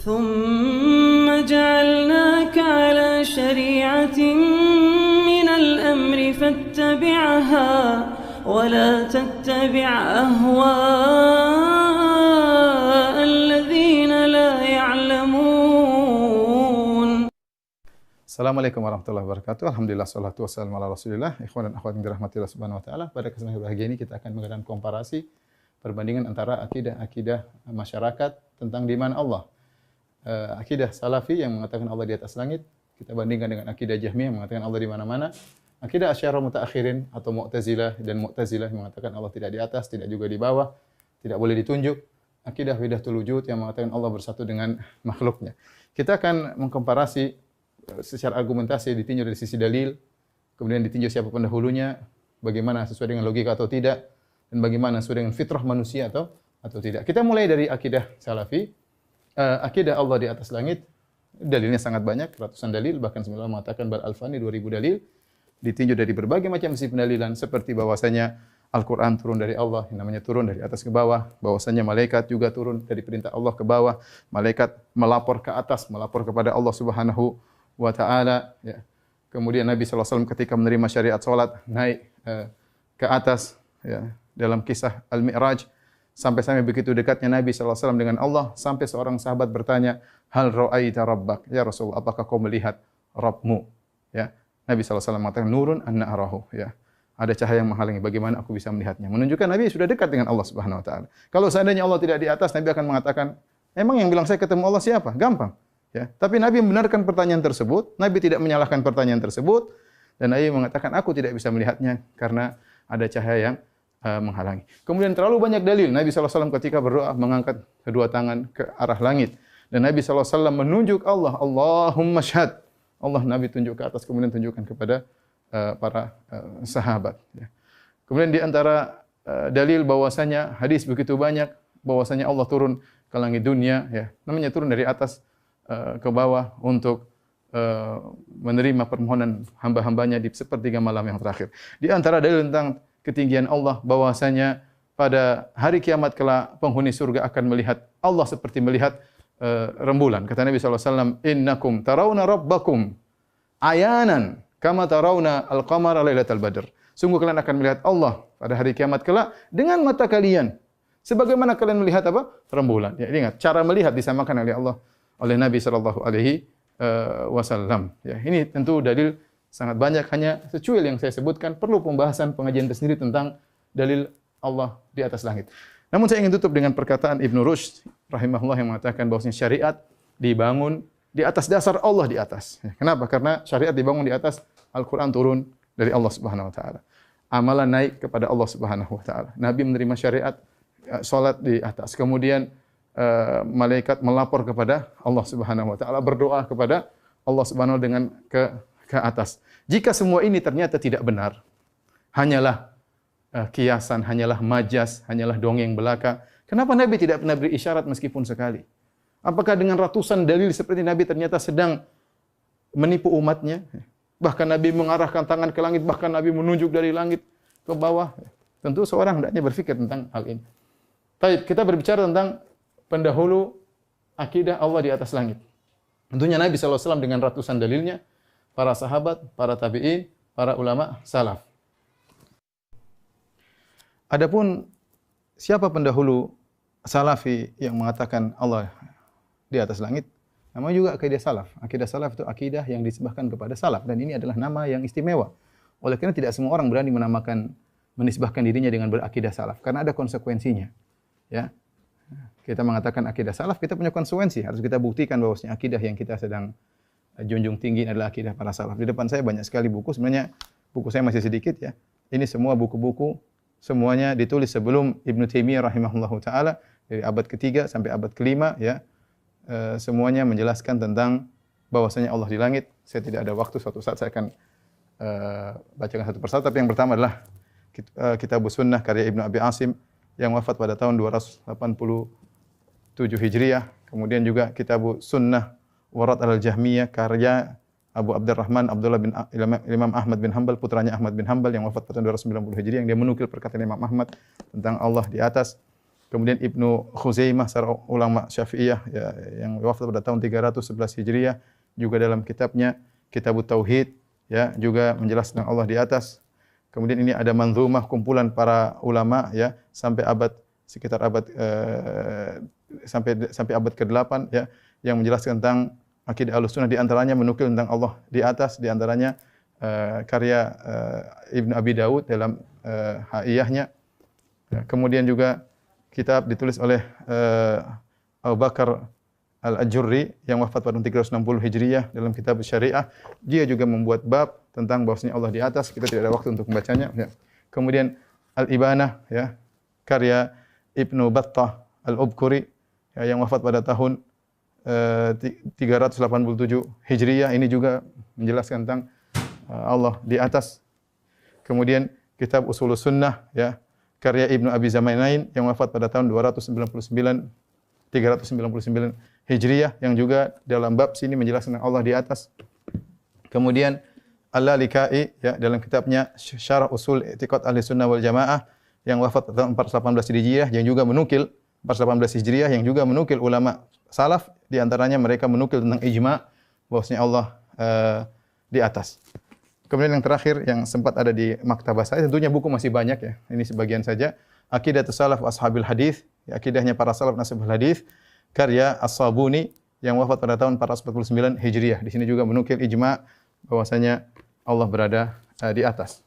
ثم جعلناك على شريعة من الأمر فاتبعها ولا تتبع أهواء الذين لا يعلمون. Assalamualaikum warahmatullahi wabarakatuh. Alhamdulillah, salatu wassalamu ala rasulillah. Ikhwan dan akhwat yang dirahmati Allah subhanahu wa ta'ala. Pada kesempatan bahagia ini kita akan mengadakan komparasi perbandingan antara akidah masyarakat tentang di mana Allah. Akidah Salafi yang mengatakan Allah di atas langit, kita bandingkan dengan akidah Jahmiyah yang mengatakan Allah di mana-mana. Akidah Asy'ariyah Mutaakhirin atau Mu'tazilah dan Mu'tazilah yang mengatakan Allah tidak di atas, tidak juga di bawah, tidak boleh ditunjuk. Akidah Wahdatul Wujud yang mengatakan Allah bersatu dengan makhluknya. Kita akan mengkomparasi secara argumentasi ditinjau dari sisi dalil, kemudian ditinjau siapa pendahulunya, bagaimana sesuai dengan logika atau tidak, dan bagaimana sesuai dengan fitrah manusia atau tidak. Kita mulai dari akidah Salafi. Akidah Allah di atas langit, dalilnya sangat banyak, ratusan dalil, bahkan semula mengatakan bal alfani 2000 dalil, ditinjau dari berbagai macam sisi pendalilan, seperti bahwasanya Al-Quran turun dari Allah, yang namanya turun dari atas ke bawah, bahwasanya malaikat juga turun dari perintah Allah ke bawah, malaikat melapor ke atas, melapor kepada Allah Subhanahu wa ta'ala. Ya. Kemudian Nabi SAW ketika menerima syariat salat naik ke atas, ya, dalam kisah Al-Mi'raj, sampai begitu dekatnya Nabi SAW dengan Allah, sampai seorang sahabat bertanya, hal ra'aita rabbak? Ya Rasulullah, apakah kau melihat Rabbmu? Ya. Nabi SAW mengatakan, nurun anna arahu. Ya. Ada cahaya yang menghalangi, bagaimana aku bisa melihatnya? Menunjukkan Nabi sudah dekat dengan Allah Subhanahu wa ta'ala. Kalau seandainya Allah tidak di atas, Nabi akan mengatakan, emang yang bilang saya ketemu Allah siapa? Gampang. Ya. Tapi Nabi membenarkan pertanyaan tersebut, Nabi tidak menyalahkan pertanyaan tersebut, dan Nabi mengatakan, aku tidak bisa melihatnya karena ada cahaya yang menghalangi. Kemudian terlalu banyak dalil. Nabi SAW ketika berdoa mengangkat kedua tangan ke arah langit. Dan Nabi SAW menunjuk Allah, Allahumma syhad. Allah Nabi tunjuk ke atas, kemudian tunjukkan kepada para sahabat. Kemudian di antara dalil bahwasanya hadis begitu banyak, bahwasanya Allah turun ke langit dunia, ya, namanya turun dari atas ke bawah untuk menerima permohonan hamba-hambanya di sepertiga malam yang terakhir. Di antara dalil tentang ketinggian Allah, bahwasanya pada hari kiamat kelak penghuni surga akan melihat Allah seperti melihat rembulan. Kata Nabi SAW, innakum tarawna rabbakum ayanan kama tarawna al-qamara lailatal badr. Sungguh kalian akan melihat Allah pada hari kiamat kelak dengan mata kalian, sebagaimana kalian melihat apa? Rembulan. Ya, ingat, cara melihat disamakan oleh Allah, oleh Nabi sallallahu alaihi wasallam. Ya, ini tentu dalil sangat banyak, hanya secuil yang saya sebutkan, perlu pembahasan pengajian tersendiri tentang dalil Allah di atas langit. Namun saya ingin tutup dengan perkataan Ibnu Rushd rahimahullah yang mengatakan bahwasanya syariat dibangun di atas dasar Allah di atas. Kenapa? Karena syariat dibangun di atas Al-Quran turun dari Allah Subhanahu wa ta'ala. Amalan naik kepada Allah Subhanahu wa ta'ala. Nabi menerima syariat salat di atas. Kemudian malaikat melapor kepada Allah Subhanahu wa ta'ala, berdoa kepada Allah Subhanahu wa ta'ala dengan ke atas. Jika semua ini ternyata tidak benar, hanyalah kiasan, hanyalah majas, hanyalah dongeng belaka, kenapa Nabi tidak pernah beri isyarat meskipun sekali? Apakah dengan ratusan dalil seperti Nabi ternyata sedang menipu umatnya? Bahkan Nabi mengarahkan tangan ke langit, bahkan Nabi menunjuk dari langit ke bawah. Tentu seorang hendaknya berpikir tentang hal ini. Baik, kita berbicara tentang pendahulu akidah Allah di atas langit. Tentunya Nabi SAW dengan ratusan dalilnya, para sahabat, para tabi'in, para ulama salaf. Adapun siapa pendahulu Salafi yang mengatakan Allah di atas langit? Namanya juga akidah salaf. Akidah salaf itu akidah yang disebahkan kepada salaf, dan ini adalah nama yang istimewa. Oleh karena tidak semua orang berani menisbahkan dirinya dengan berakidah salaf karena ada konsekuensinya. Ya. Kita mengatakan akidah salaf, kita punya konsekuensi. Harus kita buktikan bahwasanya akidah yang kita sedang junjung tinggi adalah akidah para salaf. Di depan saya banyak sekali buku, sebenarnya buku saya masih sedikit ya. Ini semua buku-buku, semuanya ditulis sebelum Ibnu Taimiyah rahimahullahu taala, dari abad ke-3 sampai abad ke-5 ya. Semuanya menjelaskan tentang bahwasanya Allah di langit. Saya tidak ada waktu, suatu saat saya akan bacakan satu persatu, tapi yang pertama adalah Kitabus Sunnah karya Ibnu Abi Asim yang wafat pada tahun 287 Hijriah. Kemudian juga Kitabus Sunnah Warad al-Jahmiyah karya Abu Abdurrahman Abdullah bin Imam Ahmad bin Hanbal, putranya Ahmad bin Hanbal yang wafat pada tahun 290 Hijriah, yang dia menukil perkataan Imam Ahmad tentang Allah di atas. Kemudian Ibnu Khuzaimah, seorang ulama Syafi'iyah ya, yang wafat pada tahun 311 Hijriah, juga dalam kitabnya Kitabut Tauhid ya, juga menjelaskan Allah di atas. Kemudian ini ada manzumah kumpulan para ulama ya sampai abad sekitar abad sampai abad ke-8 ya, yang menjelaskan tentang akidah Ahlussunnah, di antaranya menukil tentang Allah di atas, di antaranya karya Ibnu Abi Daud dalam Haiyahnya. Ya, kemudian juga kitab ditulis oleh Abu Bakar Al-Ajurri yang wafat pada 360 Hijriah dalam kitab Syariah. Dia juga membuat bab tentang bahwasanya Allah di atas. Kita tidak ada waktu untuk membacanya. Ya. Kemudian Al-Ibanah ya, karya Ibnu Battah Al-Ubkuri ya, yang wafat pada tahun 387 Hijriah. Ini juga menjelaskan tentang Allah di atas. Kemudian kitab Ushulus Sunnah ya, karya Ibnu Abi Zamainain yang wafat pada tahun 399 Hijriah, yang juga dalam bab sini menjelaskan Allah di atas. Kemudian Al-Lalikai ya, dalam kitabnya Syarah Usul I'tiqad Ahli Sunnah wal Jamaah yang wafat pada tahun 418 Hijriah, yang juga menukil 418 Hijriah, yang juga menukil ulama salaf, di antaranya mereka menukil tentang ijma' bahwasanya Allah di atas. Kemudian yang terakhir yang sempat ada di maktabah saya, tentunya buku masih banyak ya. Ini sebagian saja. Aqidatus Salaf wa Ashabil Hadis, ya, akidahnya para salaf dan ashabul hadis, karya As-Sabuni yang wafat pada tahun 449 Hijriah. Di sini juga menukil ijma' bahwasanya Allah berada di atas.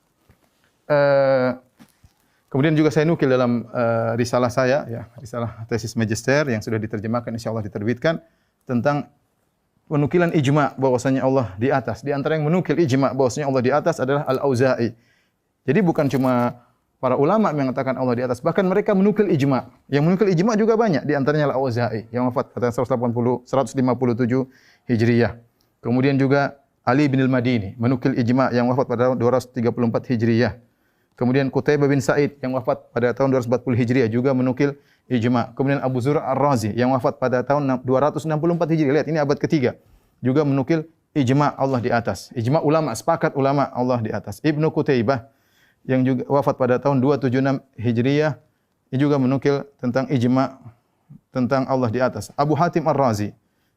Kemudian juga saya nukil dalam risalah saya ya, risalah tesis magister yang sudah diterjemahkan, insyaallah diterbitkan, tentang penukilan ijma' bahwasanya Allah di atas. Di antara yang menukil ijma' bahwasanya Allah di atas adalah Al-Auza'i. Jadi bukan cuma para ulama mengatakan Allah di atas, bahkan mereka menukil ijma'. Yang menukil ijma' juga banyak, di antaranya Al-Auza'i yang wafat pada 157 Hijriah. Kemudian juga Ali bin Al-Madini menukil ijma' yang wafat pada 234 Hijriah. Kemudian Qutaibah bin Sa'id yang wafat pada tahun 240 Hijriah juga menukil ijma'. Kemudian Abu Zur'a Ar-Razi yang wafat pada tahun 264 Hijriah. Lihat, ini abad ketiga. Juga menukil ijma' Allah di atas. Ijma' ulama, sepakat ulama Allah di atas. Ibnu Qutaibah yang juga wafat pada tahun 276 Hijriah, ini juga menukil tentang ijma' tentang Allah di atas. Abu Hatim Ar-Razi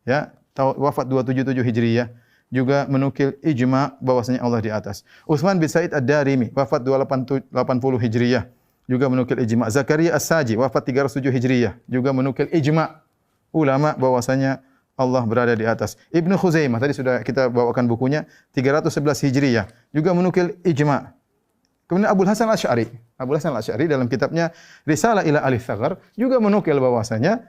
ya, wafat 277 Hijriah, juga menukil ijma' bahwasanya Allah di atas. Utsman bin Said Ad-Darimi wafat 280 Hijriah, juga menukil ijma'. Zakaria As-Saji wafat 307 Hijriah, juga menukil ijma' ulama bahwasanya Allah berada di atas. Ibnu Khuzaimah tadi sudah kita bawakan bukunya 311 Hijriah, juga menukil ijma'. Kemudian Abu Hasan Al-Asy'ari dalam kitabnya Risalah ila Ahli Tsaghar juga menukil bahwasanya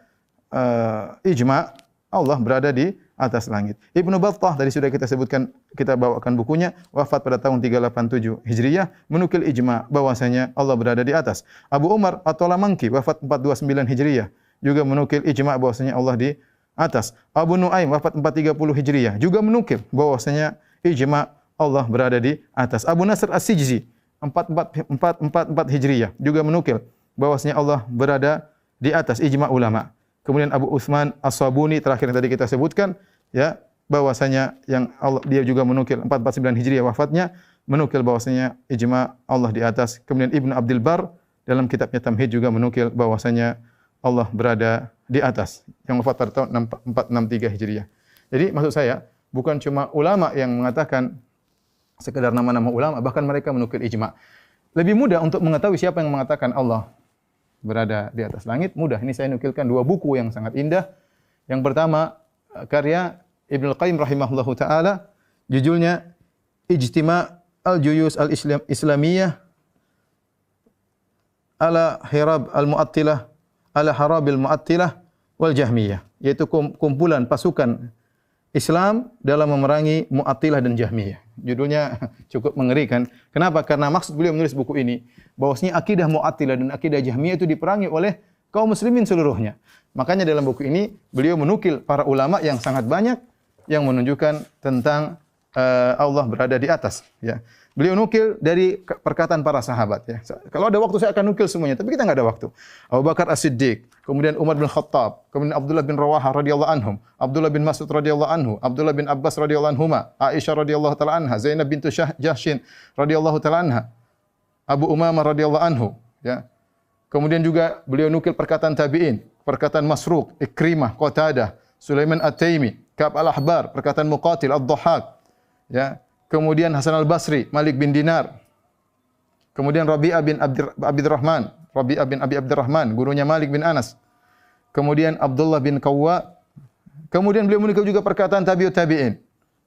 ijma' Allah berada di atas langit. Ibnu Battah tadi sudah kita sebutkan, kita bawakan bukunya, wafat pada tahun 387 Hijriah, menukil ijma' bahwasanya Allah berada di atas. Abu Umar At-Talamanki wafat 429 Hijriah, juga menukil ijma' bahwasanya Allah di atas. Abu Nuaim wafat 430 Hijriah, juga menukil bahwasanya ijma' Allah berada di atas. Abu Nasr As-Sijzi 444 Hijriah juga menukil bahwasanya Allah berada di atas, ijma' ulama. Kemudian Abu Utsman As-Sabuni terakhir yang tadi kita sebutkan ya, bahwasanya yang Allah, dia juga menukil 449 Hijriah wafatnya, menukil bahwasanya ijma' Allah di atas. Kemudian Ibnu Abdul Bar dalam kitabnya Tamhid juga menukil bahwasanya Allah berada di atas, yang wafat pada tahun 463 Hijriah. Jadi maksud saya bukan cuma ulama yang mengatakan sekedar nama-nama ulama, bahkan mereka menukil ijma'. Lebih mudah untuk mengetahui siapa yang mengatakan Allah berada di atas langit, mudah. Ini saya nukilkan dua buku yang sangat indah. Yang pertama karya Ibnu Qayyim rahimahullahu taala, judulnya Ijtima' al-Juyus al-Islamiyah ala Hirab al-Mu'attilah ala Harabil Mu'attilah wal Jahmiyah, yaitu kumpulan pasukan Islam dalam memerangi Mu'attilah dan Jahmiyah. Judulnya cukup mengerikan. Kenapa? Karena maksud beliau menulis buku ini bahwasanya akidah Mu'attilah dan akidah Jahmiyah itu diperangi oleh kaum muslimin seluruhnya. Makanya dalam buku ini beliau menukil para ulama yang sangat banyak yang menunjukkan tentang Allah berada di atas ya. Beliau nukil dari perkataan para sahabat ya. Kalau ada waktu saya akan nukil semuanya, tapi kita enggak ada waktu. Abu Bakar As-Siddiq, kemudian Umar bin Khattab, kemudian Abdullah bin Rawahah radhiyallahu anhum, Abdullah bin Mas'ud radhiyallahu anhu, Abdullah bin Abbas radhiyallahu anhuma, Aisyah radhiyallahu taala anha, Zainab bintu Jahshin radhiyallahu taala anha, Abu Umamah radhiyallahu anhu ya. Kemudian juga beliau nukil perkataan tabi'in, perkataan Masruq, Ikrimah, Qatadah, Sulaiman At-Taimi, Ka'ab Al-Ahbar, perkataan Muqatil, Ad-Dhahhak. Ya. Kemudian Hasan Al-Basri, Malik bin Dinar. Kemudian Rabi'ah bin Abdurrahman, Rabi'ah bin Abi Abdurrahman, gurunya Malik bin Anas. Kemudian Abdullah bin Qawwa. Kemudian beliau menukil juga perkataan tabi'ut tabi'in.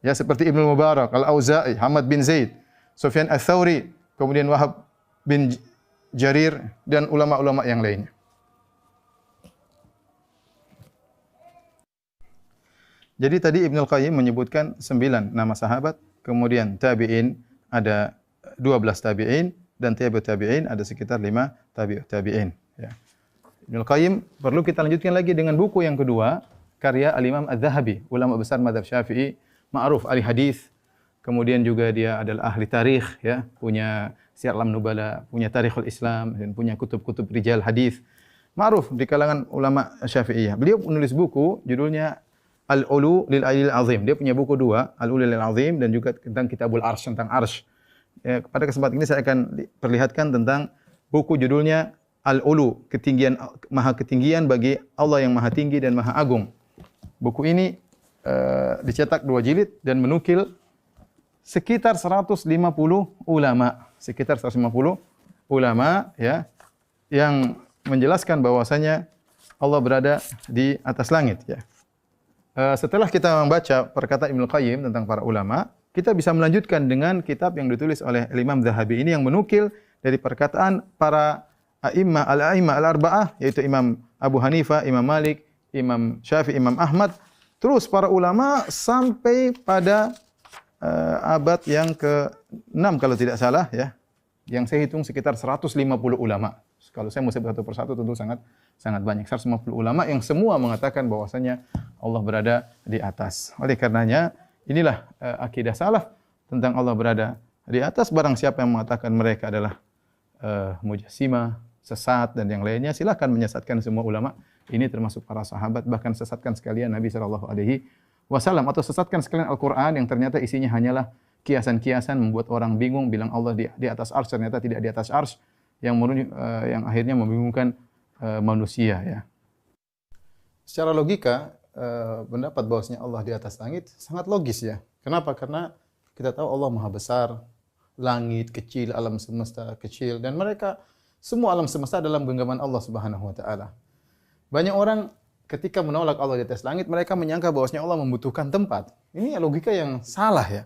Ya, seperti Ibnu Mubarak, Al-Auza'i, Hamad bin Zaid, Sufyan Ats-Tsauri, kemudian Wahab bin Jarir dan ulama-ulama yang lainnya. Jadi tadi Ibnu Al-Qayyim menyebutkan 9 nama sahabat, kemudian tabi'in ada 12 tabi'in dan tabi'ut tabi'in ada sekitar 5 tabi'ut tabi'in, ya. Ibnu Al-Qayyim perlu kita lanjutkan lagi dengan buku yang kedua, karya Al-Imam Adz-Dzahabi, ulama besar mazhab Syafi'i, ma'ruf ahli hadis. Kemudian juga dia adalah ahli tarikh, ya, punya Syiar A'lam Nubala, punya Tarikhul Islam dan punya kutub-kutub rijal hadis. Ma'ruf di kalangan ulama Syafi'iyah. Beliau menulis buku judulnya Al-Ulu lil Alil Azim. Dia punya buku dua, Al-Ulu lil Azim dan juga tentang Kitabul Arsy, tentang Arsy. Ya, pada kesempatan ini saya akan perlihatkan tentang buku judulnya Al-Ulu, ketinggian, maha ketinggian bagi Allah yang maha tinggi dan maha agung. Buku ini dicetak 2 jilid dan menukil sekitar 150 ulama, ya, yang menjelaskan bahwasanya Allah berada di atas langit, ya. Setelah kita membaca perkataan Ibnu Qayyim tentang para ulama, kita bisa melanjutkan dengan kitab yang ditulis oleh Imam Dzahabi ini yang menukil dari perkataan para al-a'immah al-arba'ah, yaitu Imam Abu Hanifah, Imam Malik, Imam Syafi'i, Imam Ahmad, terus para ulama sampai pada abad yang ke-6 kalau tidak salah, ya. Yang saya hitung sekitar 150 ulama. Kalau saya mau sebut satu persatu tentu sangat banyak. 150 ulama yang semua mengatakan bahwasanya Allah berada di atas. Oleh karenanya inilah akidah salaf tentang Allah berada di atas. Barang siapa yang mengatakan mereka adalah mujassimah, sesat dan yang lainnya, silakan menyesatkan semua ulama. Ini termasuk para sahabat, bahkan sesatkan sekalian Nabi sallallahu alaihi wasallam, atau sesatkan sekalian Al-Qur'an yang ternyata isinya hanyalah kiasan-kiasan membuat orang bingung, bilang Allah di atas arsy, ternyata tidak di atas arsy, yang akhirnya membingungkan manusia, ya. Secara logika pendapat bahwasanya Allah di atas langit sangat logis, ya. Kenapa? Karena kita tahu Allah Maha Besar, langit kecil, alam semesta kecil, dan mereka semua alam semesta dalam genggaman Allah Subhanahu wa taala. Banyak orang ketika menolak Allah di atas langit, mereka menyangka bahwasanya Allah membutuhkan tempat. Ini logika yang salah, ya.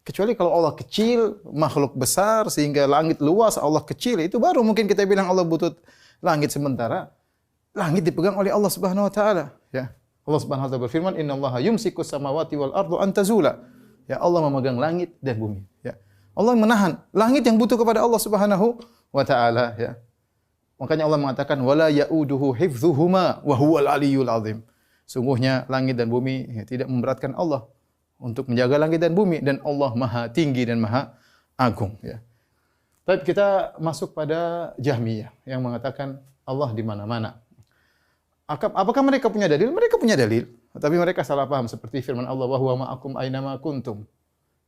Kecuali kalau Allah kecil, makhluk besar sehingga langit luas, Allah kecil, itu baru mungkin kita bilang Allah butuh langit. Sementara langit dipegang oleh Allah Subhanahu wa taala, ya. Allah Subhanahu wa taala berfirman, "Innallaha yumsikus samawati wal ardu an tazula." Ya, Allah memegang langit dan bumi, ya. Allah menahan langit yang butuh kepada Allah Subhanahu wa taala, ya. Makanya Allah mengatakan wala yauduhu hifdzuhuma wa huwal aliyyul azim. Sungguhnya langit dan bumi, ya, tidak memberatkan Allah untuk menjaga langit dan bumi, dan Allah Maha tinggi dan Maha agung, ya. Tapi kita masuk pada Jahmiyah yang mengatakan Allah di mana-mana. Apakah mereka punya dalil? Mereka punya dalil, tapi mereka salah paham seperti firman Allah, wa huwa ma'akum ainama kuntum,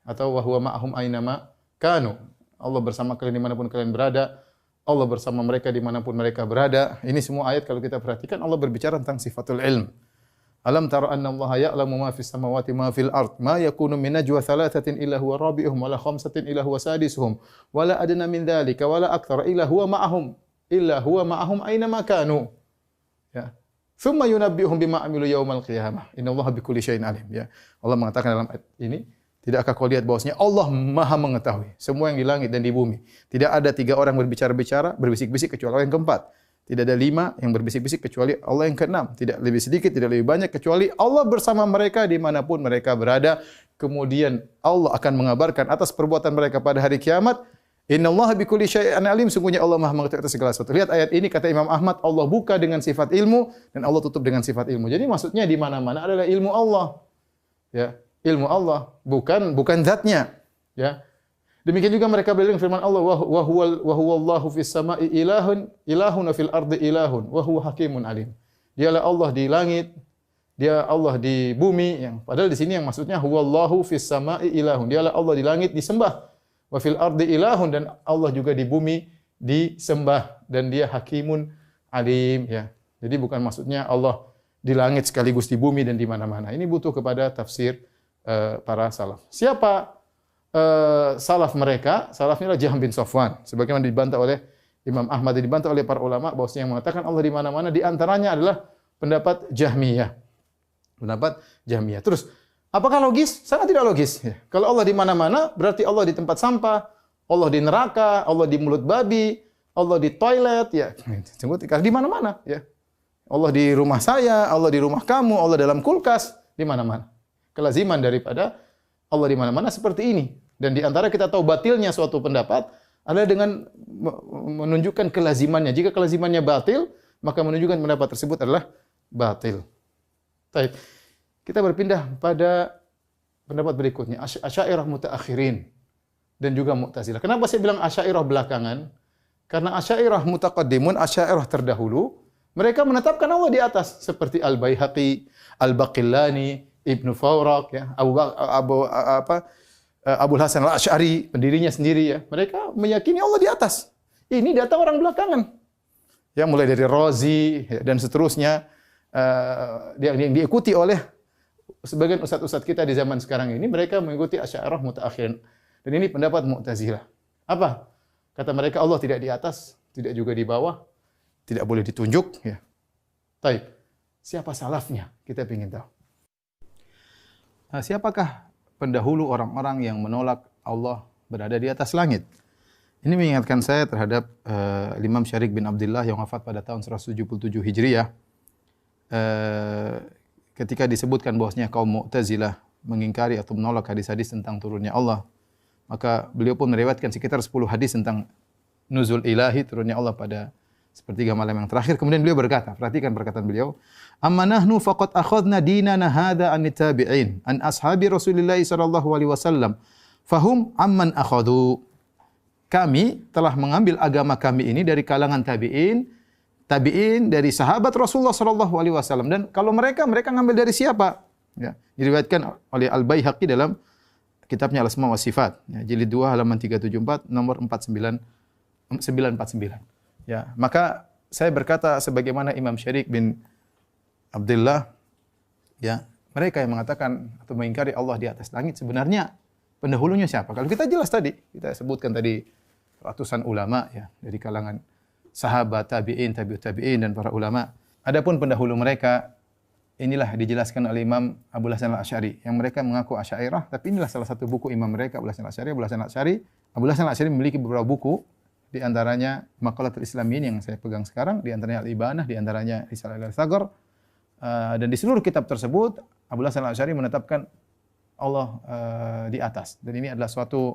atau wa huwa ma'ahum ainama kanu. Allah bersama kalian dimanapun kalian berada. Allah bersama mereka dimanapun mereka berada. Ini semua ayat kalau kita perhatikan Allah berbicara tentang sifatul ilm. Alam tara anna Allah ya'lamu ma fis samawati ma fil ard ma yakunu min najwa thalathatin illa huwa rabi'uhum wala khamsatin illa huwa sadisuhum wala adna min dzalika wala aktsara illa huwa ma'ahum aina ma kanu, ya. Tsumma yunabbi'uhum bima amilu yaumal qiyamah innallaha bikulli syai'in alim, ya. Allah mengatakan dalam ayat ini, tidakkah kau lihat bahwasanya Allah Maha mengetahui semua yang di langit dan di bumi. Tidak ada 3 orang berbicara-bicara, berbisik-bisik kecuali Allah yang keempat. Tidak ada 5 yang berbisik-bisik kecuali Allah yang keenam. Tidak lebih sedikit, tidak lebih banyak kecuali Allah bersama mereka dimanapun mereka berada. Kemudian Allah akan mengabarkan atas perbuatan mereka pada hari kiamat. Innallaha bikulli syai'in alim. Sungguhnya Allah Maha mengetahui atas segala sesuatu. Lihat ayat ini, kata Imam Ahmad, Allah buka dengan sifat ilmu dan Allah tutup dengan sifat ilmu. Jadi maksudnya di mana-mana adalah ilmu Allah, ya. Ilmu Allah, bukan zatnya, ya. Demikian juga mereka berdalil firman Allah, wa huwallahu fis sama'i ilahun fil ardi ilahun wa huwa hakimun alim. Dialah Allah di langit, Dia Allah di bumi, yang padahal di sini yang maksudnya huwallahu fis sama'i ilahun. Dialah Allah di langit disembah, wa fil ardi ilahun, dan Allah juga di bumi disembah dan dia hakimun alim ya. Jadi bukan maksudnya Allah di langit sekaligus di bumi dan di mana-mana. Ini butuh kepada tafsir para salaf. Siapa salaf mereka? Salafnya adalah Jahm bin Safwan. Sebagaimana dibantah oleh Imam Ahmad, dibantah oleh para ulama bahwasanya yang mengatakan Allah di mana-mana, di antaranya adalah pendapat Jahmiyah. Pendapat Jahmiyah. Terus, apakah logis? Sangat tidak logis. Ya. Kalau Allah di mana-mana, berarti Allah di tempat sampah, Allah di neraka, Allah di mulut babi, Allah di toilet, ya. Di mana-mana, ya. Allah di rumah saya, Allah di rumah kamu, Allah dalam kulkas, di mana-mana. Kelaziman daripada Allah di mana-mana seperti ini. Dan di antara kita tahu batilnya suatu pendapat adalah dengan menunjukkan kelazimannya. Jika kelazimannya batil, maka menunjukkan pendapat tersebut adalah batil. Baik. Kita berpindah pada pendapat berikutnya, Asy'ariyah mutaakhirin dan juga Mu'tazilah. Kenapa saya bilang Asy'ariyah belakangan? Karena Asy'ariyah mutaqaddimun, Asy'ariyah terdahulu, mereka menetapkan Allah di atas seperti Al-Baihaqi, Al-Baqillani, Ibnu Fawraq ya, Abul Hasan Al-Asy'ari, pendirinya sendiri ya. Mereka meyakini Allah di atas. Ini data orang belakangan. Ya, mulai dari Razi ya, dan seterusnya yang diikuti oleh sebagian ustaz-ustaz kita di zaman sekarang ini, mereka mengikuti Asy'ariyah mutaakhirin. Dan ini pendapat Mu'tazilah. Apa? Kata mereka Allah tidak di atas, tidak juga di bawah. Tidak boleh ditunjuk ya. Baik. Siapa salafnya? Kita ingin tahu. Nah, siapakah pendahulu orang-orang yang menolak Allah berada di atas langit? Ini mengingatkan saya terhadap Imam Syarih bin Abdullah yang wafat pada tahun 177 Hijriah. Ketika disebutkan bahwasanya kaum Mu'tazilah mengingkari atau menolak hadis-hadis tentang turunnya Allah, maka beliau pun meriwayatkan sekitar 10 hadis tentang nuzul ilahi, turunnya Allah pada sepertiga malam yang terakhir. Kemudian beliau berkata, perhatikan perkataan beliau, "Amma nahnu faqad akhadna dinana hadha an tabi'in an ashabi Rasulillah sallallahu alaihi wasallam fahum amman akhadhu." Kami telah mengambil agama kami ini dari kalangan tabi'in dari sahabat Rasulullah sallallahu alaihi wasallam, dan kalau mereka ngambil dari siapa? Ya, diriwayatkan oleh Al-Baihaqi dalam kitabnya Al-Asma wa Sifat, ya, jilid 2 halaman 374 nomor 949. Ya, maka saya berkata sebagaimana Imam Syarih bin Abdullah, ya, mereka yang mengatakan atau mengingkari Allah di atas langit sebenarnya pendahulunya siapa? Kalau kita jelas tadi, kita sebutkan tadi ratusan ulama ya dari kalangan sahabat, tabi'in, tabi'ut tabi'in dan para ulama. Adapun pendahulu mereka inilah dijelaskan oleh Imam Abul Hasan Al-Asy'ari yang mereka mengaku Asy'ariyah, tapi inilah salah satu buku imam mereka Abul Hasan Al-Asy'ari. Abul Hasan Al-Asy'ari memiliki beberapa buku, di antaranya Maqalatul Islamin yang saya pegang sekarang, di antaranya Al-Ibanah, di antaranya Risalah Al-Saghar. Dan di seluruh kitab tersebut Abul Hasan Al-Asy'ari menetapkan Allah di atas. Dan ini adalah suatu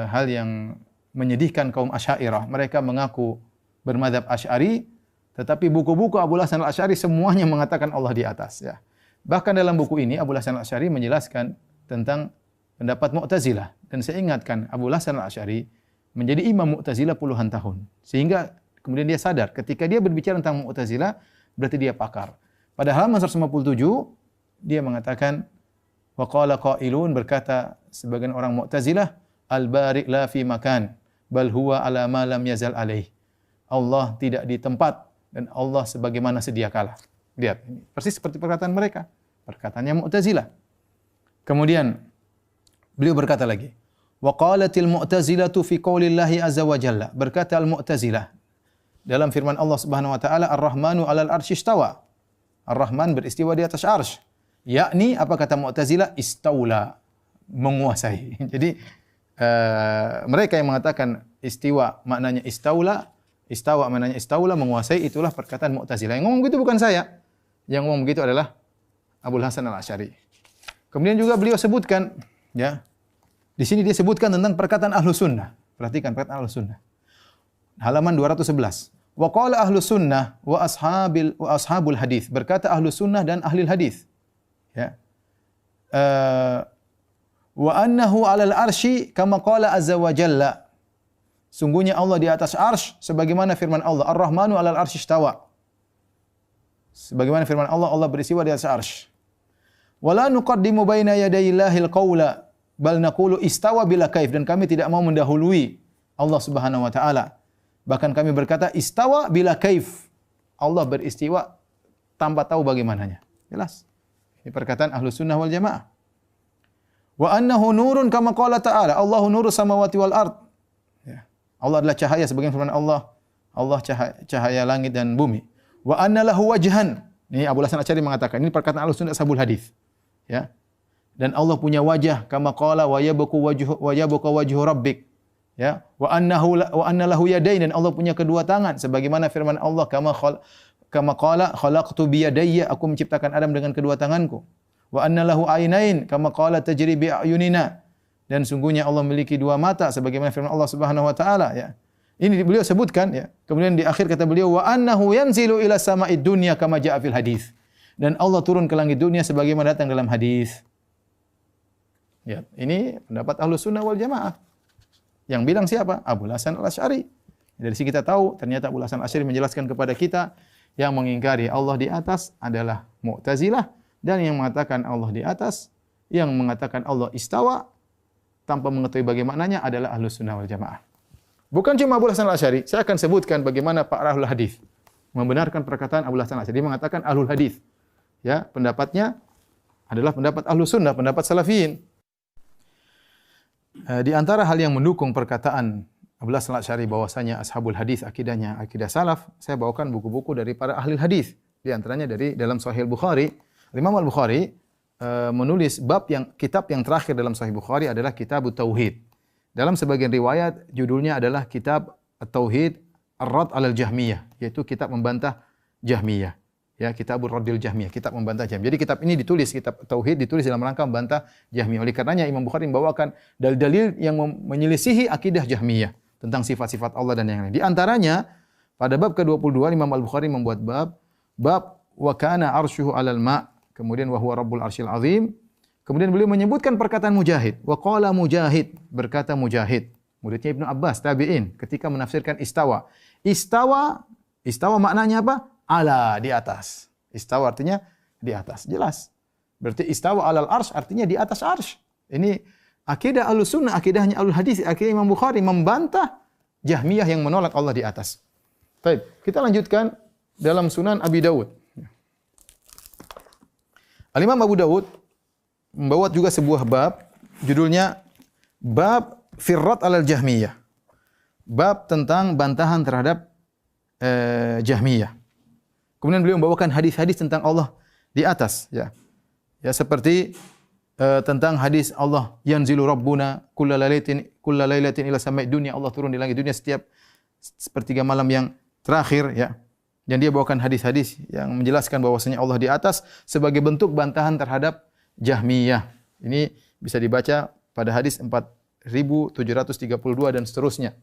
hal yang menyedihkan kaum Asy'ariyah. Mereka mengaku bermadzhab Asy'ari, tetapi buku-buku Abul Hasan Al-Asy'ari semuanya mengatakan Allah di atas ya. Bahkan dalam buku ini Abul Hasan Al-Asy'ari menjelaskan tentang pendapat Mu'tazilah, dan saya ingatkan Abul Hasan Al-Asy'ari menjadi imam Mu'tazilah puluhan tahun. Sehingga kemudian dia sadar ketika dia berbicara tentang Mu'tazilah berarti dia pakar. Pada halaman 157 dia mengatakan wa qala qailun, berkata sebagian orang Mu'tazilah, al-bari' la fi makan bal huwa ala ma lam yazal alaih. Allah tidak di tempat dan Allah sebagaimana sedia kala. Lihat, ini persis seperti perkataan mereka, perkataannya Mu'tazilah. Kemudian beliau berkata lagi, wa qalatil mu'tazilatu fi qaulillahi azza wa jalla, berkata al-Mu'tazilah dalam firman Allah Subhanahu wa taala, Ar-Rahmanu 'alal arsy istawa. Ar-Rahman beristiwa di atas arsy. Yakni apa kata Mu'tazilah? Istaula, menguasai. Jadi mereka yang mengatakan istiwa maknanya istaula, istawa maknanya istaula, menguasai, itulah perkataan Mu'tazilah. Yang ngomong begitu bukan saya. Yang ngomong begitu adalah Abul Hasan Al-Asy'ari. Kemudian juga beliau sebutkan ya, di sini dia sebutkan tentang perkataan Ahlus Sunnah. Perhatikan perkataan Ahlus Sunnah. Halaman 211. Wa qala Ahlus Sunnah wa ashabul hadis. Berkata Ahlus Sunnah dan ahli hadis. Ya. Wa annahu 'alal arsy kama qala azza wa jalla. Sungguhnya Allah di atas arsy sebagaimana firman Allah, Ar-Rahmanu 'alal arsy istawa. Sebagaimana firman Allah, Allah beristiwa di atas arsy. Wala nuqaddimu baina yadayillahil qaula bal naqulu istawa bila kaif, dan kami tidak mau mendahului Allah Subhanahu wa taala. Bahkan kami berkata istawa bila kaif. Allah beristiwa tanpa tahu bagaimananya. Jelas. Ini perkataan Ahlus Sunnah wal Jamaah. Wa annahu nurun kama qala ta'ala. Allahu nurus samawati wal ard. Ya. Allah adalah cahaya sebagaimana firman Allah. Allah cahaya langit dan bumi. Wa anna lahu wajhan. Ini Abu Hasan Asy'ari mengatakan, ini perkataan Ahlus Sunnah Ashabul Hadis. Ya. Dan Allah punya wajah kama qala wa yabqa wajhu rabbik. Ya, wa anna lahu yadayn, dan Allah punya kedua tangan sebagaimana firman Allah kama qala khalaqtu bi yadayya, aku menciptakan Adam dengan kedua tanganku. Wa anna lahu ainain kama qala tajri bi ayunina, dan sungguhnya Allah memiliki dua mata sebagaimana firman Allah Subhanahu wa taala, ya. Ini beliau sebutkan, ya. Kemudian di akhir kata beliau wa annahu yanzilu ila sama'id dunya kama jaa fil hadis. Dan Allah turun ke langit dunia sebagaimana datang dalam hadis. Ya, ini pendapat Ahlus Sunnah wal Jamaah. Yang bilang siapa? Abu Hasan Al-Asy'ari. Dari sini kita tahu ternyata Abu Hasan Al-Asy'ari menjelaskan kepada kita yang mengingkari Allah di atas adalah Mu'tazilah, dan yang mengatakan Allah di atas, yang mengatakan Allah istawa tanpa mengetahui bagaimananya adalah Ahlus Sunnah wal Jamaah. Bukan cuma Abu Hasan Al-Asy'ari, saya akan sebutkan bagaimana para Ahlul Hadis membenarkan perkataan Abu Hasan Al-Asy'ari. Dia mengatakan Ahlul Hadis. Ya, pendapatnya adalah pendapat Ahlus Sunnah, pendapat Salafiyin. Di antara hal yang mendukung perkataan Abu Hasan Al-Asy'ari bahwasanya Ashabul Hadis akidahnya akidah salaf, saya bawakan buku-buku dari para ahli hadis. Di antaranya dari dalam Sahih Bukhari, Imam Al-Bukhari menulis kitab yang terakhir dalam Sahih Bukhari adalah Kitab Tauhid. Dalam sebagian riwayat judulnya adalah Kitab Tauhid Ar-Rad 'alal Jahmiyah, yaitu kitab membantah Jahmiyah. Ya, Kitabur Raddil Jahmiyah, kitab membantah Jahmiyah. Jadi kitab ini ditulis, kitab Tauhid ditulis dalam rangka membantah Jahmiyah. Oleh karenanya Imam Bukhari membawakan dalil-dalil yang menyelisihi akidah Jahmiyah tentang sifat-sifat Allah dan yang lain. Di antaranya pada bab ke-22 Imam Al-Bukhari membuat bab wa kana arsyuhu 'alal ma', kemudian wa huwa rabbul arsyil azim. Kemudian beliau menyebutkan perkataan Mujahid, wa qala Mujahid, berkata Mujahid, muridnya Ibnu Abbas tabi'in, ketika menafsirkan istawa. Istawa maknanya apa? Ala, di atas. Istawa artinya di atas. Jelas. Berarti istawa alal arsy artinya di atas arsy. Ini akidah Ahlus Sunnah, akidahnya Ahlul Hadis, akidah Imam Bukhari membantah Jahmiyah yang menolak Allah di atas. Baik, kita lanjutkan dalam Sunan Abi Dawud. Al-Imam Abu Dawud membawa juga sebuah bab, judulnya Bab Firrat alal Jahmiyah. Bab tentang bantahan terhadap Jahmiyah. Kemudian beliau membawakan hadis-hadis tentang Allah di atas, ya. Ya, seperti tentang hadis Allah yanzilu rabbuna kullalailatin ila sama'id dunya, Allah turun di langit dunia setiap sepertiga malam yang terakhir, ya. Dan dia bawakan hadis-hadis yang menjelaskan bahwasanya Allah di atas sebagai bentuk bantahan terhadap Jahmiyah. Ini bisa dibaca pada hadis 4732 dan seterusnya.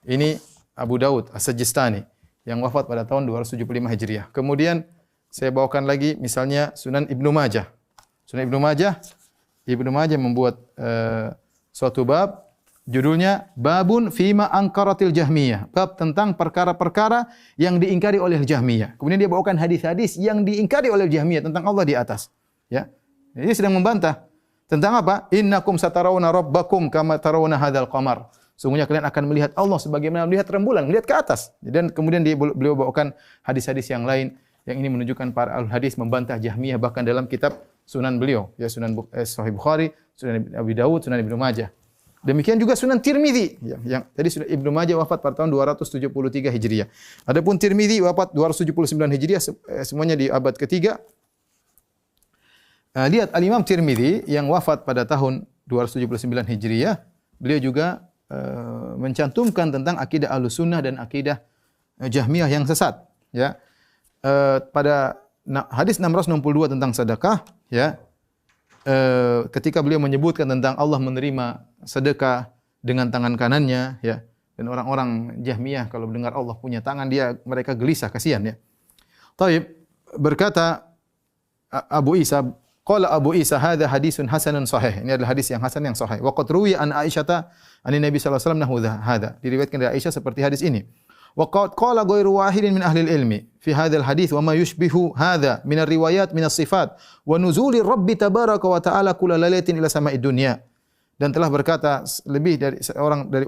Ini Abu Dawud As-Sijistani yang wafat pada tahun 275 Hijriah. Kemudian saya bawakan lagi misalnya Sunan Ibnu Majah. Sunan Ibnu Majah membuat suatu bab, judulnya Babun Fima Angkaratil Jahmiyah. Bab tentang perkara-perkara yang diingkari oleh Jahmiyah. Kemudian dia bawakan hadis-hadis yang diingkari oleh Jahmiyah tentang Allah di atas. Ya. Dia sedang membantah tentang apa? Innakum satarawna rabbakum kama tarawna hadzal qamar. Sungguhnya kalian akan melihat Allah sebagaimana melihat rembulan, melihat ke atas. Dan kemudian beliau bawakan hadis-hadis yang lain yang ini menunjukkan para ahli hadis membantah Jahmiyah bahkan dalam kitab Sunan beliau, ya Sunan Sahih Bukhari, Sunan Abi Dawud, Sunan Ibnu Majah. Demikian juga Sunan Tirmidzi yang tadi Sunan Ibnu Majah wafat pada tahun 273 Hijriah. Adapun Tirmidzi wafat 279 Hijriah, semuanya di abad ketiga. Lihat Al-Imam Tirmidzi yang wafat pada tahun 279 Hijriah, beliau juga mencantumkan tentang akidah Ahlus Sunnah dan akidah Jahmiyah yang sesat, ya. Pada hadis 662 tentang sedekah, ya. Ketika beliau menyebutkan tentang Allah menerima sedekah dengan tangan kanannya, ya. Dan orang-orang Jahmiyah kalau mendengar Allah punya tangan, mereka gelisah, kasihan, ya. Taib, berkata Abu Isa, qala Abu Isa hadza hadisun hasanun sahih. Ini adalah hadis yang hasan yang sahih. Wa qad ruwiya an Aisyah an Nabi sallallahu alaihi wasallam nahu hadza. Diriwayatkan dari Aisyah seperti hadis ini. Wa qad qala ghairu wahidin min ahli ilmi fi hadzal hadis wa ma yushbihu hadza min ar-riwayat min as-sifat wa nuzuli Rabbi tabaraka wa ta'ala kulla lailatin ila sama'id dunya. dan telah berkata lebih dari seorang dari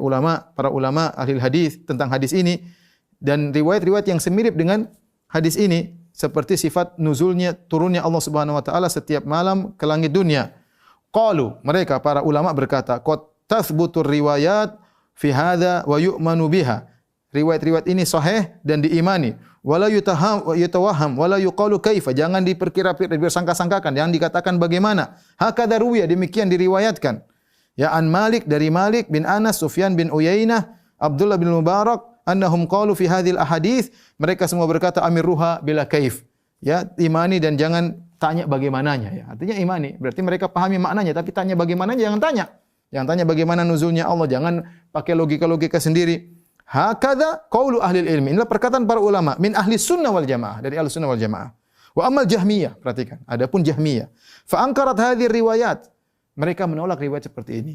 para ulama ahli hadis tentang hadis ini dan riwayat-riwayat yang semirip dengan hadis ini seperti sifat nuzulnya turunnya Allah Subhanahu wa taala setiap malam ke langit dunia. Qalu, mereka para ulama berkata, qad tathbutur riwayat fi hadza wa yu'manu biha. Riwayat-riwayat ini sahih dan diimani. Wala yutawaham wala yuqalu kaifa. Jangan dipersangka-sangkakan, jangan dikatakan bagaimana. Hakadha ruwiya, demikian diriwayatkan. Ya an Malik dari Malik bin Anas, Sufyan bin Uyainah, Abdullah bin Mubarak, annahum qalu fi hadhil ahadits, mereka semua berkata amirruha bila kaif. Ya, imani dan jangan tanya bagaimananya ya. Artinya imani, berarti mereka pahami maknanya tapi tanya bagaimananya jangan tanya. Jangan tanya bagaimana nuzulnya Allah, jangan pakai logika-logika sendiri. Hakadha qaulu ahli ilmi. Inilah perkataan para ulama min ahli sunnah wal jamaah, dari ahli sunnah wal jamaah. Wa amal Jahmiyah, perhatikan, adapun Jahmiyah, fa ankarat hadhihi riwayat. Mereka menolak riwayat seperti ini.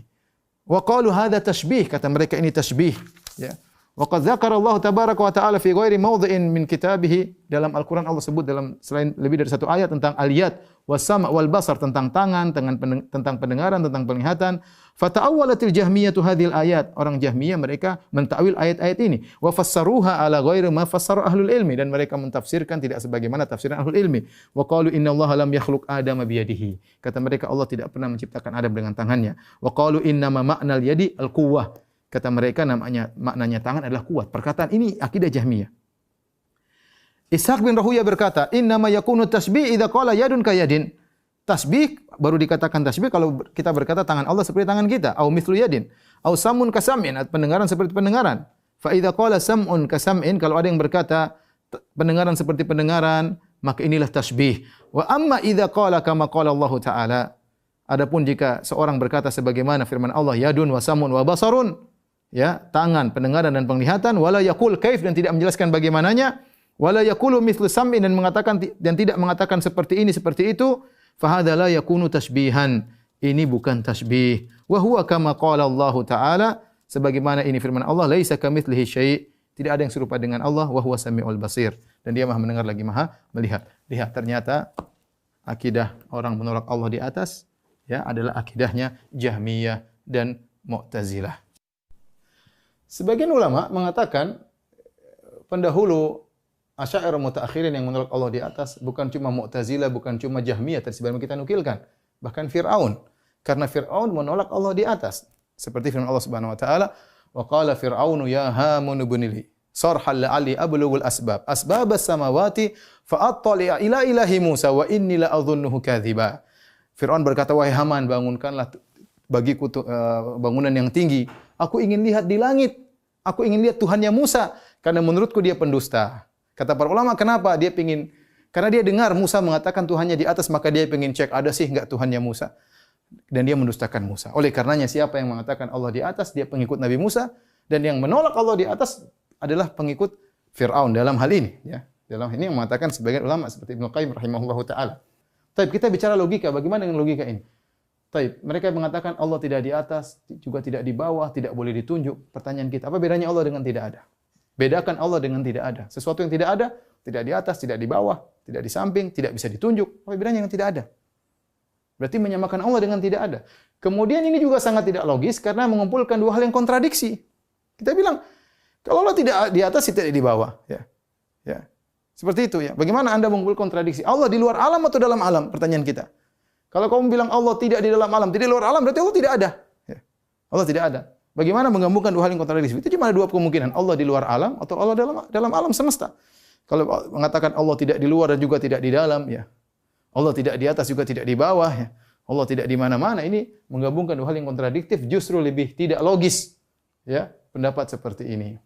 Wa qalu hadza tashbih, kata mereka ini tashbih, ya. Wa qad dzakara Allah tabaraka wa ta'ala fi ghairi mawdhi'in min kitabih, dalam Al-Qur'an Allah sebut dalam selain lebih dari satu ayat tentang al-yad was-sam' wal basar, tentang tangan, tentang pendengaran, tentang penglihatan. Fata'awwalatil Jahmiyah hadhil ayat. Orang Jahmiyah mereka mentakwil ayat-ayat ini. Wa fassaruha ala ghairi ma fassara ahlul ilmi, dan mereka mentafsirkan tidak sebagaimana tafsiran ahlul ilmi. Wa qalu innallaha lam yakhluq Adama biyadihi. Kata mereka Allah tidak pernah menciptakan Adam dengan tangannya. Wa qalu innama ma'nal yadi al-quwwah. Kata mereka maknanya tangan adalah kuat. Perkataan ini akidah Jahmiyah. Ishaq bin Rahuya berkata, innama yakunu tasbih idza qala yadun kayadin. Tasbih baru dikatakan tasbih kalau kita berkata tangan Allah seperti tangan kita, au mithlu yadin, au samun kasam'in, pendengaran seperti pendengaran. Fa idza qala sam'un kasam'in, kalau ada yang berkata pendengaran seperti pendengaran, maka inilah tasbih. Wa amma idza qala kama qala Allah Ta'ala, adapun jika seorang berkata sebagaimana firman Allah, yadun wa samun wa basarun, ya, tangan, pendengaran dan penglihatan, wala yaqul kaif, dan tidak menjelaskan bagaimananya, wala yaqulu mithlu sam'in, dan tidak mengatakan seperti ini seperti itu, fa hadza la yakunu tasbihan, ini bukan tasbih. Wa huwa kama qala Allah Ta'ala, sebagaimana ini firman Allah, laisa kamitslihi syai', tidak ada yang serupa dengan Allah, wa huwa samiul basir, dan dia Maha mendengar lagi Maha melihat. Lihat, ternyata akidah orang menolak Allah di atas ya adalah akidahnya Jahmiyah dan Mu'tazilah. Sebagian ulama mengatakan pendahulu Asy'ariyah mutaakhirin yang menolak Allah di atas bukan cuma Mu'tazilah, bukan cuma Jahmiyah tadi sebagaimana kita nukilkan, bahkan Fir'aun. Karena Fir'aun menolak Allah di atas. Seperti firman Allah Subhanahu wa taala, wa qala fir'aunu ya Hamun ibn li sarhal la'ali ablughul asbabas samawati fa attali'a ila ilahi Musa wa inni la adhunnuhu kadziba. Fir'aun berkata, wahai Haman, bangunkanlah bagiku bangunan yang tinggi. Aku ingin lihat di langit. Aku ingin lihat Tuhannya Musa karena menurutku dia pendusta. Kata para ulama, kenapa? Karena dia dengar Musa mengatakan Tuhannya di atas, maka dia ingin cek ada sih enggak Tuhannya Musa. Dan dia mendustakan Musa. Oleh karenanya siapa yang mengatakan Allah di atas, dia pengikut Nabi Musa, dan yang menolak Allah di atas adalah pengikut Fir'aun dalam hal ini, ya. Dalam ini yang mengatakan sebagian ulama seperti Ibnu Qayyim rahimahullahu taala. Tapi kita bicara logika, bagaimana dengan logika ini? Taib, mereka mengatakan Allah tidak di atas, juga tidak di bawah, tidak boleh ditunjuk. Pertanyaan kita, apa bedanya Allah dengan tidak ada? Bedakan Allah dengan tidak ada. Sesuatu yang tidak ada, tidak di atas, tidak di bawah, tidak di samping, tidak bisa ditunjuk. Apa bedanya dengan tidak ada? Berarti menyamakan Allah dengan tidak ada. Kemudian ini juga sangat tidak logis karena mengumpulkan dua hal yang kontradiksi. Kita bilang, kalau Allah tidak di atas, tidak di bawah. Ya. Ya. Seperti itu ya. Bagaimana Anda mengumpulkan kontradiksi? Allah di luar alam atau dalam alam? Pertanyaan kita. Kalau kamu bilang Allah tidak di dalam alam, tidak di luar alam, berarti Allah tidak ada. Ya. Allah tidak ada. Bagaimana menggabungkan dua hal yang kontradiksi? Itu cuma ada dua kemungkinan. Allah di luar alam atau Allah dalam alam semesta. Kalau mengatakan Allah tidak di luar dan juga tidak di dalam, ya. Allah tidak di atas juga tidak di bawah, ya. Allah tidak di mana-mana. Ini menggabungkan dua hal yang kontradiktif, justru lebih tidak logis. Ya, pendapat seperti ini.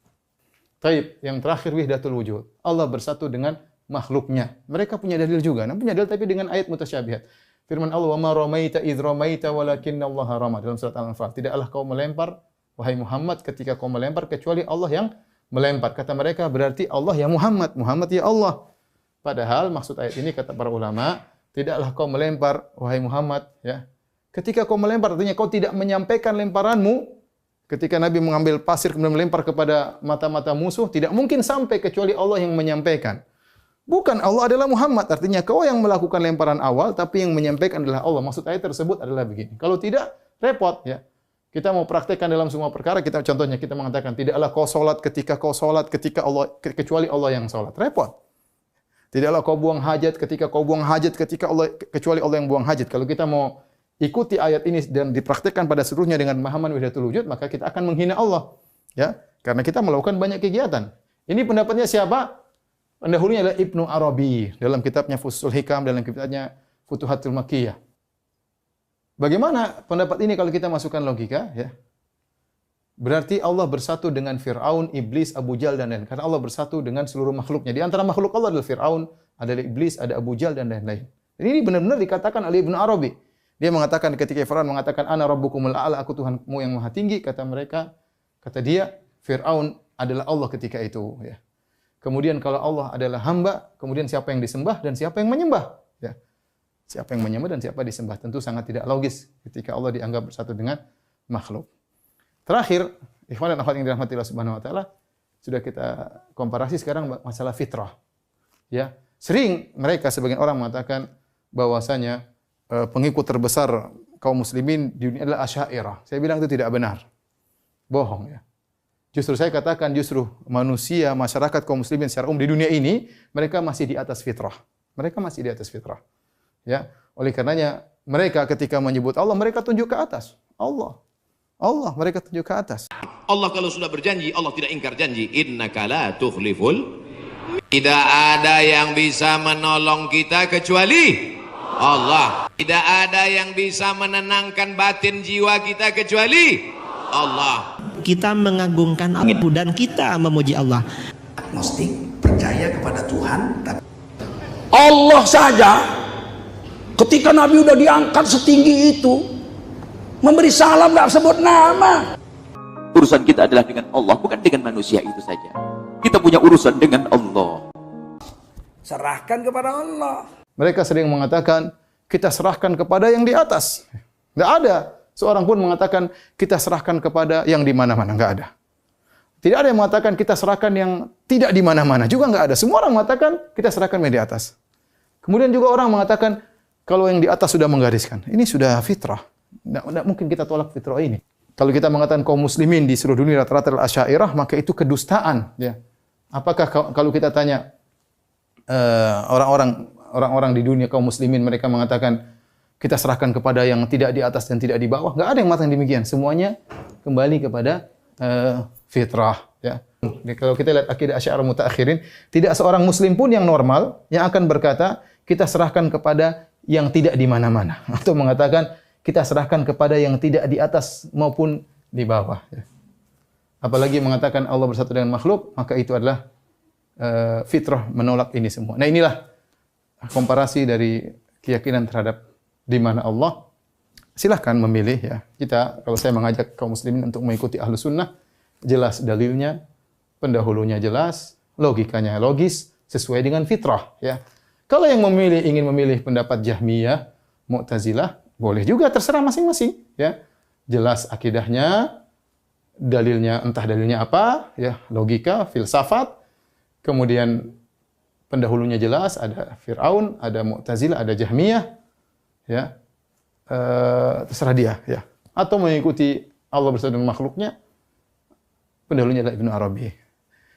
Taib, yang terakhir wahdatul wujud. Allah bersatu dengan makhluknya. Mereka punya dalil juga. Nah, punya dalil tapi dengan ayat mutasyabihat. Firman Allah, "Wa ma ramaita idz ramaita walakinnallaha rama." Dalam surat Al-Anfal. Tidaklah kau melempar, wahai Muhammad, ketika kau melempar kecuali Allah yang melempar. Kata mereka, berarti Allah ya Muhammad, Muhammad ya Allah. Padahal maksud ayat ini kata para ulama, tidaklah kau melempar, wahai Muhammad, ya. Ketika kau melempar artinya kau tidak menyampaikan lemparanmu. Ketika Nabi mengambil pasir kemudian melempar kepada mata-mata musuh, tidak mungkin sampai kecuali Allah yang menyampaikan. Bukan, Allah adalah Muhammad, artinya kau yang melakukan lemparan awal tapi yang menyampaikan adalah Allah. Maksud ayat tersebut adalah begini. Kalau tidak, repot, ya. Kita mau praktekkan dalam semua perkara, contohnya kita mengatakan tidaklah kau salat ketika Allah kecuali Allah yang salat. Repot. Tidaklah kau buang hajat ketika kecuali Allah yang buang hajat. Kalau kita mau ikuti ayat ini dan dipraktekkan pada seluruhnya dengan pemahaman wahdatul wujud, maka kita akan menghina Allah. Ya, karena kita melakukan banyak kegiatan. Ini pendapatnya siapa? Pendahulunya adalah Ibnu Arabi dalam kitabnya Fusul Hikam, dalam kitabnya Futuhatul Makkiyah. Bagaimana pendapat ini kalau kita masukkan logika? Ya. Berarti Allah bersatu dengan Fir'aun, Iblis, Abu Jahal dan lain-lain. Karena Allah bersatu dengan seluruh makhluknya. Di antara makhluk Allah adalah Fir'aun, ada Iblis, ada Abu Jahal dan lain-lain. Dan ini benar-benar dikatakan oleh Ibnu Arabi. Dia mengatakan ketika Fir'aun mengatakan ana rabbukumul a'la, aku Tuhanmu yang maha tinggi, kata dia Fir'aun adalah Allah ketika itu, ya. Kemudian kalau Allah adalah hamba, kemudian siapa yang disembah dan siapa yang menyembah, ya. Siapa yang menyembah dan siapa disembah, tentu sangat tidak logis ketika Allah dianggap bersatu dengan makhluk. Terakhir, ikhwan dan akhwat yang dirahmati Allah Subhanahu wa taala, sudah kita komparasi sekarang masalah fitrah. Ya, sering mereka sebagian orang mengatakan bahwasanya pengikut terbesar kaum muslimin di dunia adalah Asy'ariyah. Saya bilang itu tidak benar. Bohong, ya. Justru saya katakan manusia, masyarakat kaum muslimin secara umum di dunia ini mereka masih di atas fitrah. Mereka masih di atas fitrah. Ya, oleh karenanya mereka ketika menyebut Allah, mereka tunjuk ke atas. Allah, mereka tunjuk ke atas. Allah kalau sudah berjanji, Allah tidak ingkar janji. Innaka la tukhliful. Tidak ada yang bisa menolong kita kecuali Allah. Tidak ada yang bisa menenangkan batin jiwa kita kecuali Allah. Kita mengagungkan Allah dan kita memuji Allah. Agnostik, percaya kepada Tuhan. Allah saja ketika Nabi udah diangkat setinggi itu, memberi salam nggak sebut nama. Urusan kita adalah dengan Allah, bukan dengan manusia itu saja. Kita punya urusan dengan Allah. Serahkan kepada Allah. Mereka sering mengatakan kita serahkan kepada yang di atas. Tidak ada seorang pun mengatakan kita serahkan kepada yang di mana-mana. Enggak ada. Tidak ada yang mengatakan kita serahkan yang tidak di mana-mana. Juga enggak ada. Semua orang mengatakan kita serahkan yang di atas. Kemudian juga orang mengatakan kalau yang di atas sudah menggariskan. Ini sudah fitrah. Tidak mungkin kita tolak fitrah ini. Kalau kita mengatakan kaum muslimin di seluruh dunia rata-rata adalah Asy'ariyah, maka itu kedustaan. Ya. Apakah kalau kita tanya orang-orang di dunia kaum muslimin, mereka mengatakan kita serahkan kepada yang tidak di atas dan tidak di bawah? Enggak ada yang mengatakan demikian. Semuanya kembali kepada fitrah. Ya. Jadi, kalau kita lihat akidah Asy'ariyah mutaakhirin, tidak seorang muslim pun yang normal yang akan berkata kita serahkan kepada yang tidak di mana-mana, atau mengatakan kita serahkan kepada yang tidak di atas maupun di bawah. Ya. Apalagi mengatakan Allah bersatu dengan makhluk, maka itu adalah fitrah menolak ini semua. Nah, inilah komparasi dari keyakinan terhadap di mana Allah. Silahkan memilih, ya. Kita, kalau saya mengajak kaum muslimin untuk mengikuti Ahlus Sunnah, jelas dalilnya, pendahulunya jelas, logikanya logis, sesuai dengan fitrah, ya. Kalau yang ingin memilih pendapat Jahmiyah, Mu'tazilah, boleh juga, terserah masing-masing, ya. Jelas akidahnya, dalilnya entah dalilnya apa, ya, logika, filsafat, kemudian pendahulunya jelas, ada Fir'aun, ada Mu'tazilah, ada Jahmiyah, ya. Terserah dia, ya. Atau mengikuti Allah bersatu dengan makhluknya, pendahulunya adalah Ibnu Arabi.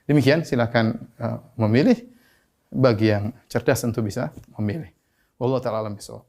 Demikian, silakan memilih. Bagi yang cerdas tentu bisa memilih. Wallahu ta'ala alam bisawab.